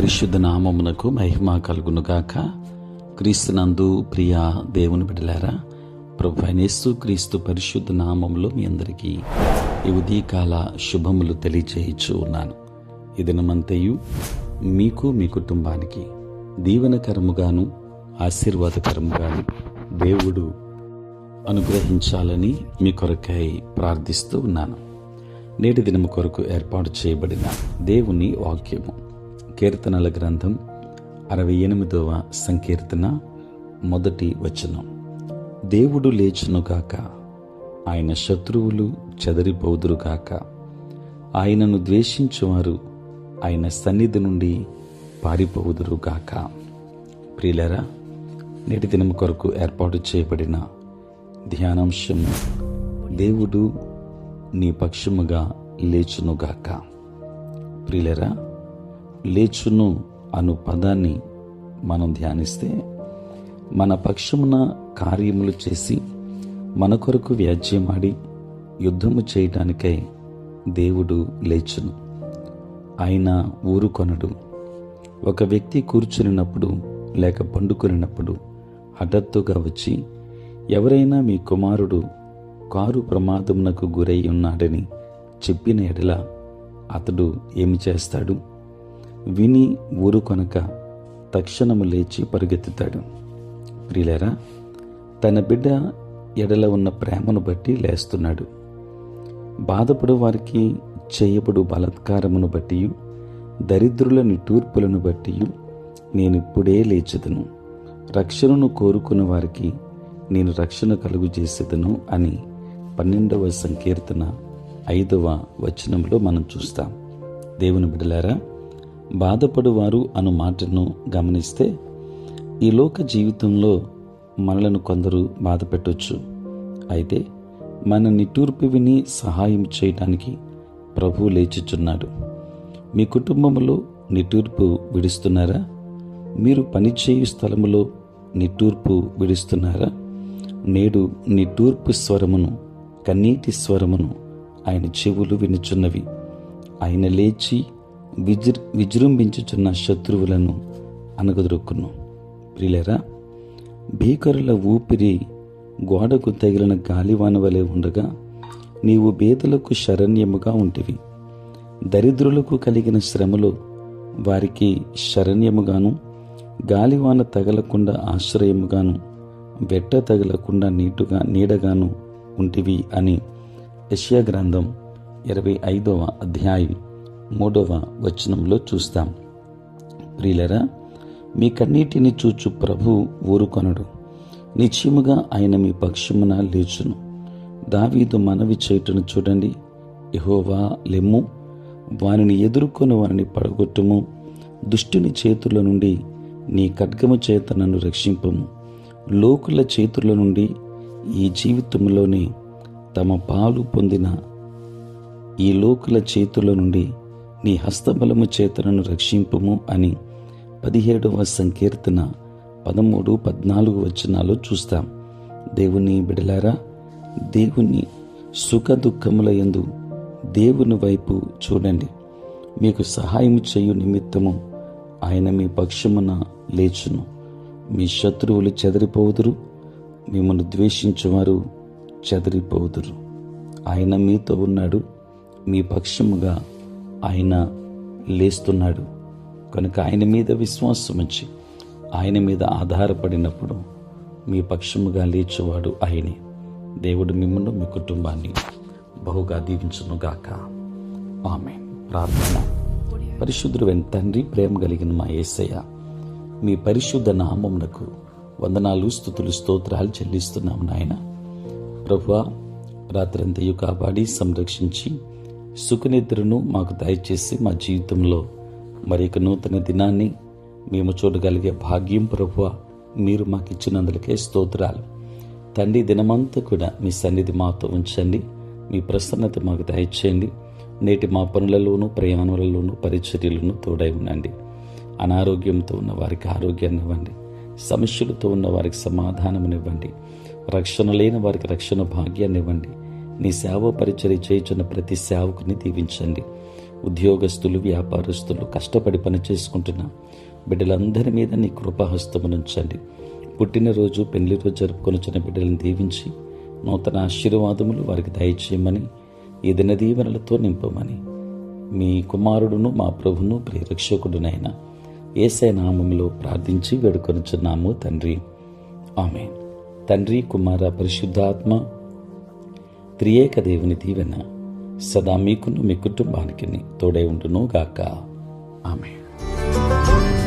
పరిశుద్ధ నామమునకు మహిమ కలుగునుగాక. క్రీస్తునందు ప్రియ దేవుని బిడ్డలారా, ప్రభు అయిన యేసు క్రీస్తు పరిశుద్ధ నామములో మీ అందరికీ ఈ ఉదయకాల శుభములు తెలియజేయచ్చు ఉన్నాను. ఈ దినమంతయు మీకు మీ కుటుంబానికి దీవెనకరముగాను ఆశీర్వాదకరముగాను దేవుడు అనుగ్రహించాలని మీ కొరకై ప్రార్థిస్తూ ఉన్నాను. నేటి దినము కొరకు ఏర్పాటు చేయబడిన దేవుని వాక్యము కీర్తనల గ్రంథం 68వ సంకీర్తన 1వ వచనం. దేవుడు లేచునుగాక, ఆయన శత్రువులు చెదరిపోదురుగాక, ఆయనను ద్వేషించువారు ఆయన సన్నిధి నుండి పారిపోవుదురుగాక. ప్రియులారా, నేటి దినము కొరకు ఏర్పాటు చేయబడిన ధ్యానాంశము, దేవుడు నీ పక్షముగా లేచునుగాక. ప్రియులారా, లేచును అను పదాన్ని మనం ధ్యానిస్తే, మన పక్షమున కార్యములు చేసి మన కొరకు వ్యాజ్యమాడి యుద్ధము చేయటానికై దేవుడు లేచును. ఆయన ఊరుకొనడు. ఒక వ్యక్తి కూర్చునినప్పుడు లేక పండుకొనినప్పుడు హఠాత్తుగా వచ్చి, ఎవరైనా మీ కుమారుడు కారు ప్రమాదమునకు గురై ఉన్నాడని చెప్పిన ఎడల అతడు ఏమి చేస్తాడు? విని ఊరుకొనక తక్షణము లేచి పరుగెత్తుతాడు. ప్రియులారా, తన బిడ్డ ఎడల ఉన్న ప్రేమను బట్టి లేస్తున్నాడు. బాధపడు వారికి చేయబడు బలాత్కారమును బట్టి, దరిద్రుల నిట్టూర్పులను బట్టి నేనిప్పుడే లేచెదను. రక్షణను కోరుకున్న వారికి నేను రక్షణ కలుగు చేసేదను అని 12వ సంకీర్తన 5వ వచనంలో మనం చూస్తాం. దేవుని బిడ్డలారా, బాధపడువారు అను మాటను గమనిస్తే, ఈ లోక జీవితంలో మనలను కొందరు బాధ పెట్టొచ్చు. అయితే మన నిట్టూర్పు విని సహాయం చేయడానికి ప్రభువు లేచుచున్నాడు. మీ కుటుంబంలో నిట్టూర్పు విడుస్తున్నారా? మీరు పనిచేయు స్థలములో నిట్టూర్పు విడుస్తున్నారా? నేడు నిట్టూర్పు స్వరమును, కన్నీటి స్వరమును ఆయన చెవులు వినుచున్నవి. ఆయన లేచి విజృంభించుచున్న శత్రువులను అనగదొరుకును. ప్రియులారా, భీకరుల ఊపిరి గోడకు తగిలిన గాలివాన వలె ఉండగా నీవు బేదలకు శరణ్యముగా ఉంటివి. దరిద్రులకు కలిగిన శ్రమలో వారికి శరణ్యముగాను, గాలివాన తగలకుండా ఆశ్రయముగాను, వెట్ట తగలకుండా నీడగాను ఉంటివి అని యెషయా గ్రంథం 25వ అధ్యాయం 3వ వచనంలో చూస్తాం. ప్రియులరా, మీ కన్నీటిని చూచు ప్రభు ఊరుకొనడు. నిశ్చయముగా ఆయన మీ పక్షమున లేచును. దావీదు మనవి చేయుటను చూడండి. యెహోవా లెమ్ము, వారిని ఎదుర్కొని వారిని పడగొట్టుము. దుష్టుని చేతుల నుండి నీ ఖడ్గము చేత నన్ను రక్షింపము. లోకుల చేతుల నుండి ఈ జీవితంలోనే తమ పాలు పొందిన ఈ లోకుల చేతుల నుండి నీ హస్తబలము చేతనను రక్షింపుము అని 17వ సంకీర్తన 13, 14 వచనాలు చూస్తాం. దేవుని బిడలారా, దేవుని సుఖ దుఃఖముల యందు దేవుని వైపు చూడండి. మీకు సహాయం చేయు నిమిత్తము ఆయన మీ పక్షమున లేచును. మీ శత్రువులు చెదరిపోవుదురు, మిమ్మల్ని ద్వేషించువారు చెదరిపోవుదురు. ఆయన మీతో ఉన్నాడు, మీ పక్షముగా ఆయన లేస్తున్నాడు. కనుక ఆయన మీద విశ్వాసం ఉంచి ఆయన మీద ఆధారపడినప్పుడు మీ పక్షముగా లేచేవాడు ఆయనే. దేవుడు మిమ్మల్ని, మీ కుటుంబాన్ని బహుగా దీవించునుగాక. ఆమేన్. ప్రార్థన. పరిశుద్ధుడైన తండ్రి, ప్రేమ కలిగిన మా యేసయ్య, మీ పరిశుద్ధ నామమునకు వందనాలు, స్తుతులు, స్తోత్రాలు చెల్లిస్తున్నాము నాయన. ప్రభువా, రాత్రంతయు కాపాడి సంరక్షించి సుఖనిద్రను మాకు దయచేసి మా జీవితంలో మరి ఒక నూతన దినాన్ని మేము చూడగలిగే భాగ్యం ప్రభువా మీరు మాకు ఇచ్చినందుకే స్తోత్రాలు. తండ్రి, దినమంతా కూడా మీ సన్నిధి మాతో ఉంచండి. మీ ప్రసన్నత మాకు దయచేయండి. నేటి మా పనులలోనూ, ప్రయాణాలలోనూ, పరిచర్యలను తోడై ఉండండి. అనారోగ్యంతో ఉన్న వారికి ఆరోగ్యాన్ని ఇవ్వండి. సమస్యలతో ఉన్న వారికి సమాధానమునివ్వండి. రక్షణ లేని వారికి రక్షణ భాగ్యాన్ని ఇవ్వండి. నీ సేవ పరిచర్య చేయుచున్న ప్రతి సేవకుని దీవించండి. ఉద్యోగస్తులు, వ్యాపారస్తులు, కష్టపడి పని చేసుకుంటున్న బిడ్డలందరి మీద నీ కృపాహస్తమునుంచండి. పుట్టినరోజు, పెళ్లి రోజు జరుపుకొనిచ్చిన బిడ్డలను దీవించి నూతన ఆశీర్వాదములు వారికి దయచేయమని, ఈ దిన దీవెనలతో నింపమని మీ కుమారుడును మా ప్రభును ప్రియరక్షకుడునైన యేసయ్య నామములో ప్రార్థించి వేడుకొనుచున్నాము తండ్రి, ఆమేన్. తండ్రి, కుమార, పరిశుద్ధాత్మ త్రియేక దేవుని దీవెన సదా మీకును మీ కుటుంబానికి తోడై ఉండును గాక. ఆమేన్.